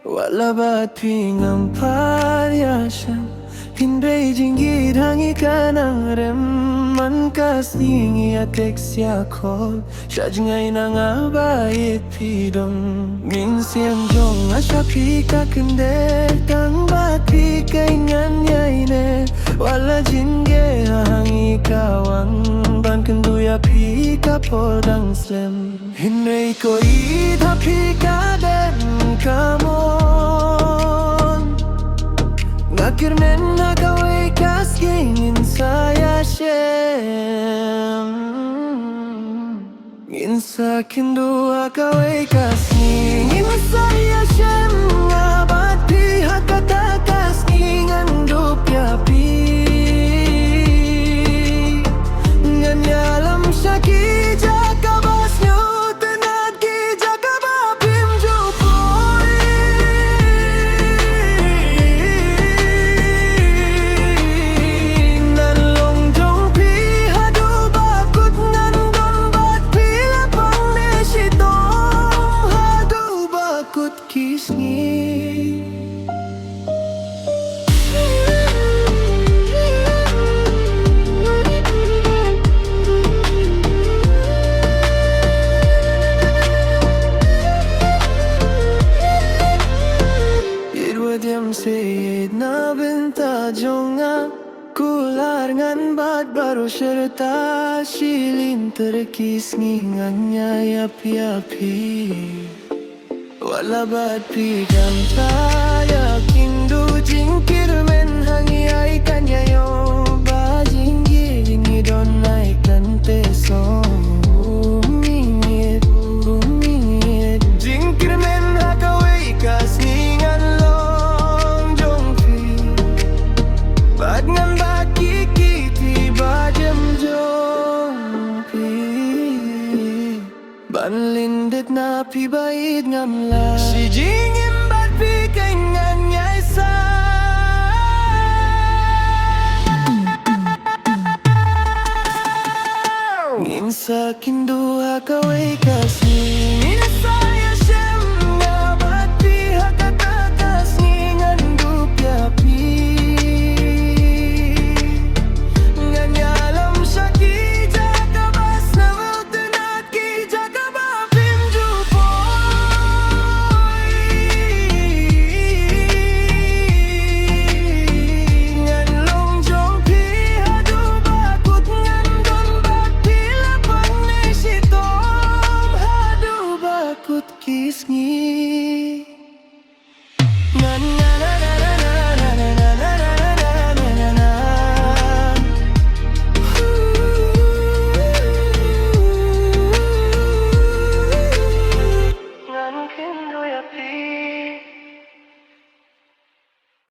Wala ba't pingampalyasan Hindi jingi rangi ka ng rem Man kasningi at eksya ko Siya jingay na nga bait pidong Minsiang jong asya pika kende Tang ba't pika ingan yaine Wala jingi hangi kawang Ban kenduya pika podang slem Hindi ko ita pika den kamon Nakirmen nakaway kasking insaya shem Insa kindu akaway kasking insaya shem Ngabat pihak kata kasking andup yapi Nganyalam siya kija kabas nyo Tenad kija kabapim jupoy Nanlong jong pihado bakut nandon bat pila pang nesitong Hado bakut kisngi Sayid na benta jonga Kular ngan bat baru serta Silin terkis ngingan yapi-yapi Wala bat pigang taya Kindu jingkir men hangi ay kanyayo Ba jingi don naik dan teso Umingit Jingkir men hakaway kas ngingan lo Banlindit na pibayid ngamla Si jingim bat pikay nganyay sa Ngin sa kindu hakaway kas